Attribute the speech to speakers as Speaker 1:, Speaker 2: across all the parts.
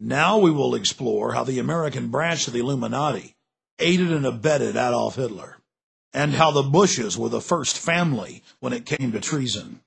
Speaker 1: Now we will explore how the American branch of the Illuminati aided and abetted Adolf Hitler, and how the Bushes were the first family when it came to treason.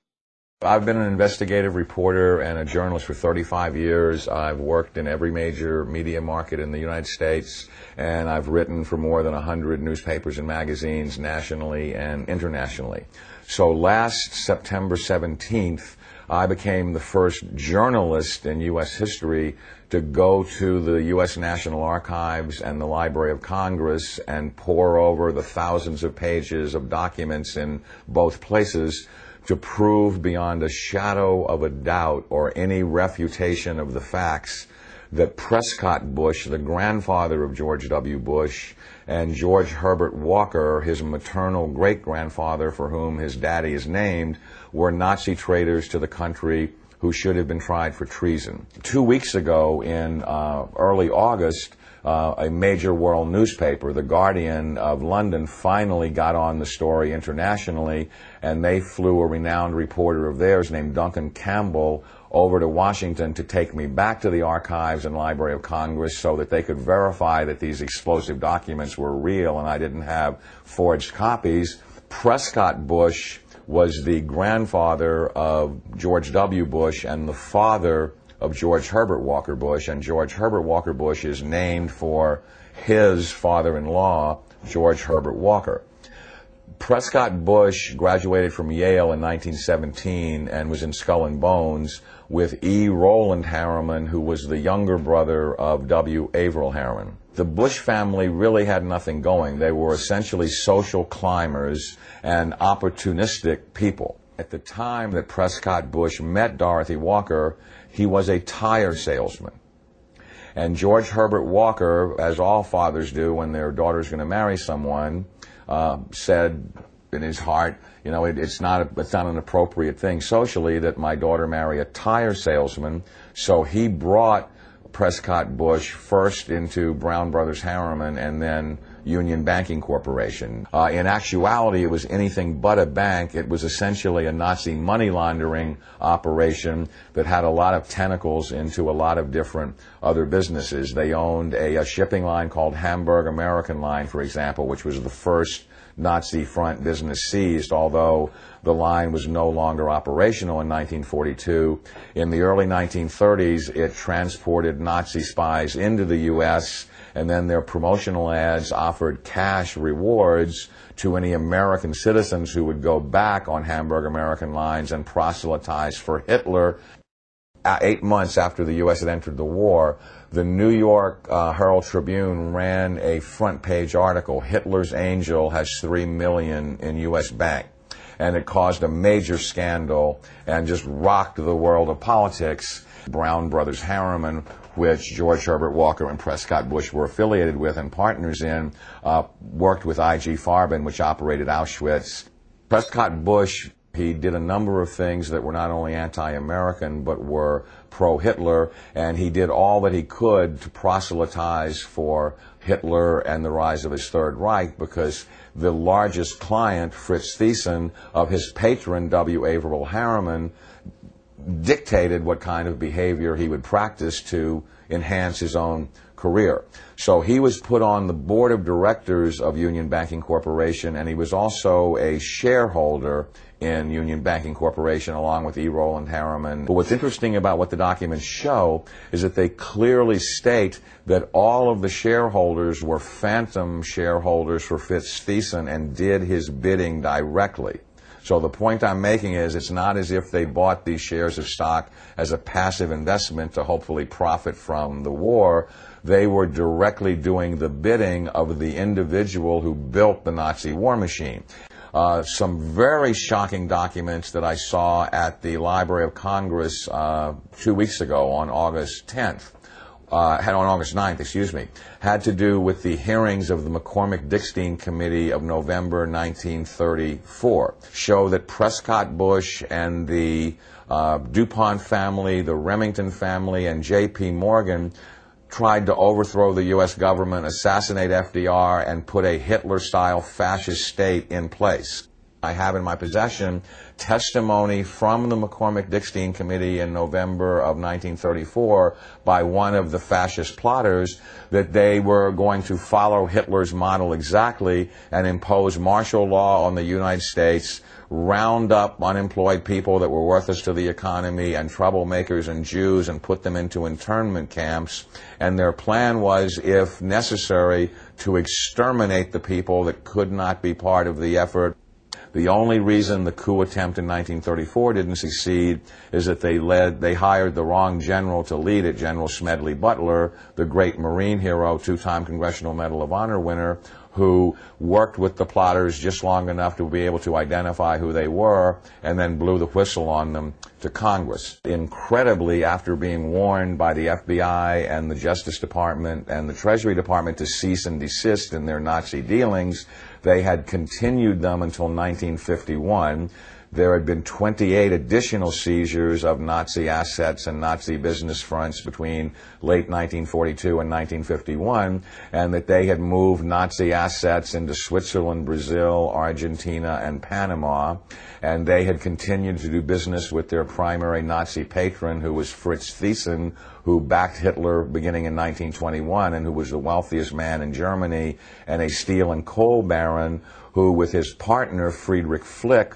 Speaker 2: I've been an investigative reporter and a journalist for 35 years. I've worked in every major media market in the United States, and I've written for more than 100 newspapers and magazines nationally and internationally. So last September 17th, I became the first journalist in U.S. history to go to the U.S. National Archives and the Library of Congress and pore over the thousands of pages of documents in both places to prove beyond a shadow of a doubt or any refutation of the facts that Prescott Bush, the grandfather of George W. Bush, and George Herbert Walker, his maternal great-grandfather for whom his daddy is named, were Nazi traitors to the country who should have been tried for treason. 2 weeks ago, in early August, a major world newspaper, The Guardian of London, finally got on the story internationally, and they flew a renowned reporter of theirs named Duncan Campbell over to Washington to take me back to the archives and Library of Congress so that they could verify that these explosive documents were real and I didn't have forged copies. Prescott Bush was the grandfather of George W. Bush and the father of George Herbert Walker Bush, and George Herbert Walker Bush is named for his father-in-law, George Herbert Walker. Prescott Bush graduated from Yale in 1917 and was in Skull and Bones with E. Rowland Harriman, who was the younger brother of W. Averill Harriman. The Bush family really had nothing going. They were essentially social climbers and opportunistic people. At the time that Prescott Bush met Dorothy Walker, he was a tire salesman. And George Herbert Walker, as all fathers do when their daughter's going to marry someone, said in his heart, you know, it's not an appropriate thing socially that my daughter marry a tire salesman. So he brought Prescott Bush first into Brown Brothers Harriman and then Union Banking Corporation. In actuality, it was anything but a bank. It was essentially a Nazi money laundering operation that had a lot of tentacles into a lot of different other businesses. They owned a shipping line called Hamburg American Line, for example, which was the first Nazi front business seized, although the line was no longer operational in 1942. In the early 1930s, it transported Nazi spies into the U.S., and then their promotional ads offered cash rewards to any American citizens who would go back on Hamburg American Lines and proselytize for Hitler. 8 months after the U.S. had entered the war, the New York Herald Tribune ran a front-page article, Hitler's Angel has $3 million in U.S. bank. And it caused a major scandal and just rocked the world of politics. Brown Brothers Harriman, which George Herbert Walker and Prescott Bush were affiliated with and partners in, worked with I.G. Farben, which operated Auschwitz. Prescott Bush, he did a number of things that were not only anti-American but were pro-Hitler, and he did all that he could to proselytize for Hitler and the rise of his Third Reich, because the largest client, Fritz Thyssen, of his patron, W. Averill Harriman, dictated what kind of behavior he would practice to enhance his own career. So he was put on the board of directors of Union Banking Corporation, and he was also a shareholder in Union Banking Corporation along with E. Rowland Harriman. But what's interesting about what the documents show is that they clearly state that all of the shareholders were phantom shareholders for Fritz Thyssen and did his bidding directly. So the point I'm making is it's not as if they bought these shares of stock as a passive investment to hopefully profit from the war. They were directly doing the bidding of the individual who built the Nazi war machine. Some very shocking documents that I saw at the Library of Congress 2 weeks ago on August 10th. On August 9th, excuse me, had to do with the hearings of the McCormick-Dickstein Committee of November 1934, show that Prescott Bush and the DuPont family, the Remington family, and J.P. Morgan tried to overthrow the U.S. government, assassinate FDR, and put a Hitler-style fascist state in place. I have in my possession testimony from the McCormick-Dickstein Committee in November of 1934 by one of the fascist plotters that they were going to follow Hitler's model exactly and impose martial law on the United States, round up unemployed people that were worthless to the economy and troublemakers and Jews and put them into internment camps. And their plan was, if necessary, to exterminate the people that could not be part of the effort. The only reason the coup attempt in 1934 didn't succeed is that they hired the wrong general to lead it, General Smedley Butler, the great Marine hero, two-time Congressional Medal of Honor winner, who worked with the plotters just long enough to be able to identify who they were and then blew the whistle on them to Congress. Incredibly, after being warned by the FBI and the Justice Department and the Treasury Department to cease and desist in their Nazi dealings, they had continued them until 1951. There had been 28 additional seizures of Nazi assets and Nazi business fronts between late 1942 and 1951, and that they had moved Nazi assets into Switzerland, Brazil, Argentina, and Panama, and they had continued to do business with their primary Nazi patron, who was Fritz Thyssen, who backed Hitler beginning in 1921 and who was the wealthiest man in Germany, and a steel and coal baron who, with his partner Friedrich Flick,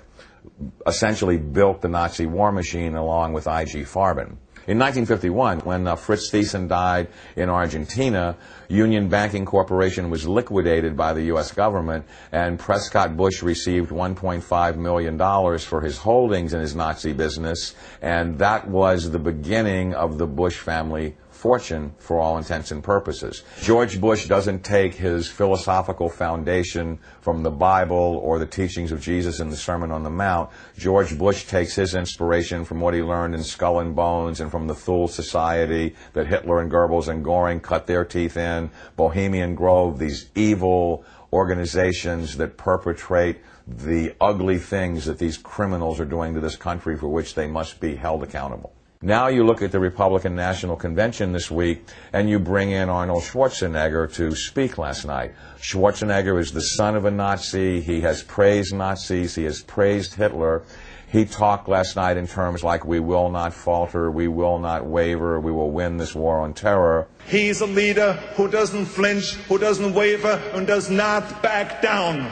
Speaker 2: essentially built the Nazi war machine along with I.G. Farben. In 1951, when Fritz Thyssen died in Argentina, Union Banking Corporation was liquidated by the U.S. government, and Prescott Bush received $1.5 million for his holdings in his Nazi business, and that was the beginning of the Bush family fortune for all intents and purposes. George Bush doesn't take his philosophical foundation from the Bible or the teachings of Jesus in the Sermon on the Mount. George Bush takes his inspiration from what he learned in Skull and Bones and from the Thule Society that Hitler and Goebbels and Goring cut their teeth in, Bohemian Grove, these evil organizations that perpetrate the ugly things that these criminals are doing to this country for which they must be held accountable. Now you look at the Republican National Convention this week, and you bring in Arnold Schwarzenegger to speak last night. Schwarzenegger is the son of a Nazi. He has praised Nazis. He has praised Hitler. He talked last night in terms like, we will not falter, we will not waver, we will win this war on terror.
Speaker 3: He's a leader who doesn't flinch, who doesn't waver, and does not back down.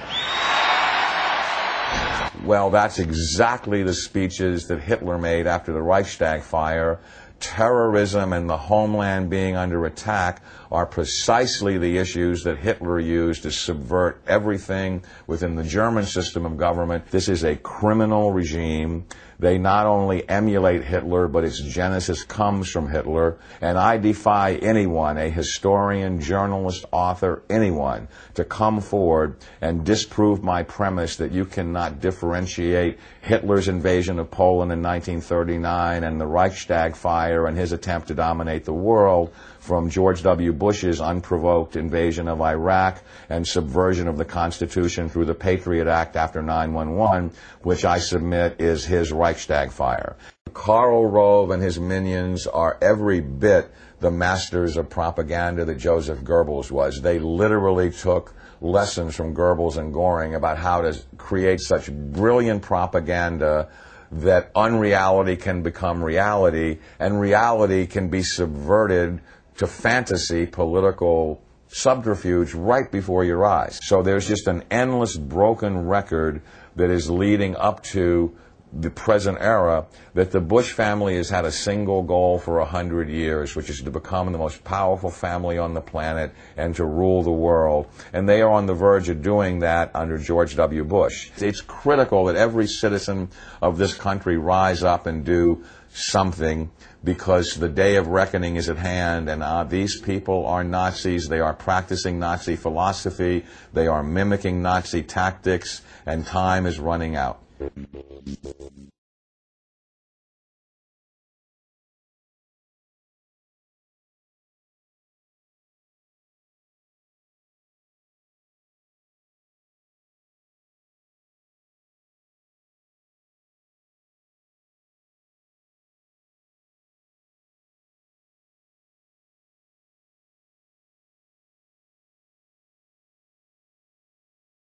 Speaker 2: Well, that's exactly the speeches that Hitler made after the Reichstag fire. Terrorism and the homeland being under attack are precisely the issues that Hitler used to subvert everything within the German system of government. This is a criminal regime. They not only emulate Hitler, but its genesis comes from Hitler. And I defy anyone, a historian, journalist, author, anyone, to come forward and disprove my premise that you cannot differentiate Hitler's invasion of Poland in 1939 and the Reichstag fire and his attempt to dominate the world from George W. Bush's unprovoked invasion of Iraq and subversion of the Constitution through the Patriot Act after 9/11, which I submit is his Reichstag fire. Karl Rove and his minions are every bit the masters of propaganda that Joseph Goebbels was. They literally took lessons from Goebbels and Goring about how to create such brilliant propaganda that unreality can become reality, and reality can be subverted to fantasy political subterfuge right before your eyes. So there's just an endless broken record that is leading up to the present era, that the Bush family has had a single goal for 100 years, which is to become the most powerful family on the planet and to rule the world. And they are on the verge of doing that under George W. Bush. It's critical that every citizen of this country rise up and do something, because the day of reckoning is at hand, and these people are Nazis. They are practicing Nazi philosophy. They are mimicking Nazi tactics, and time is running out.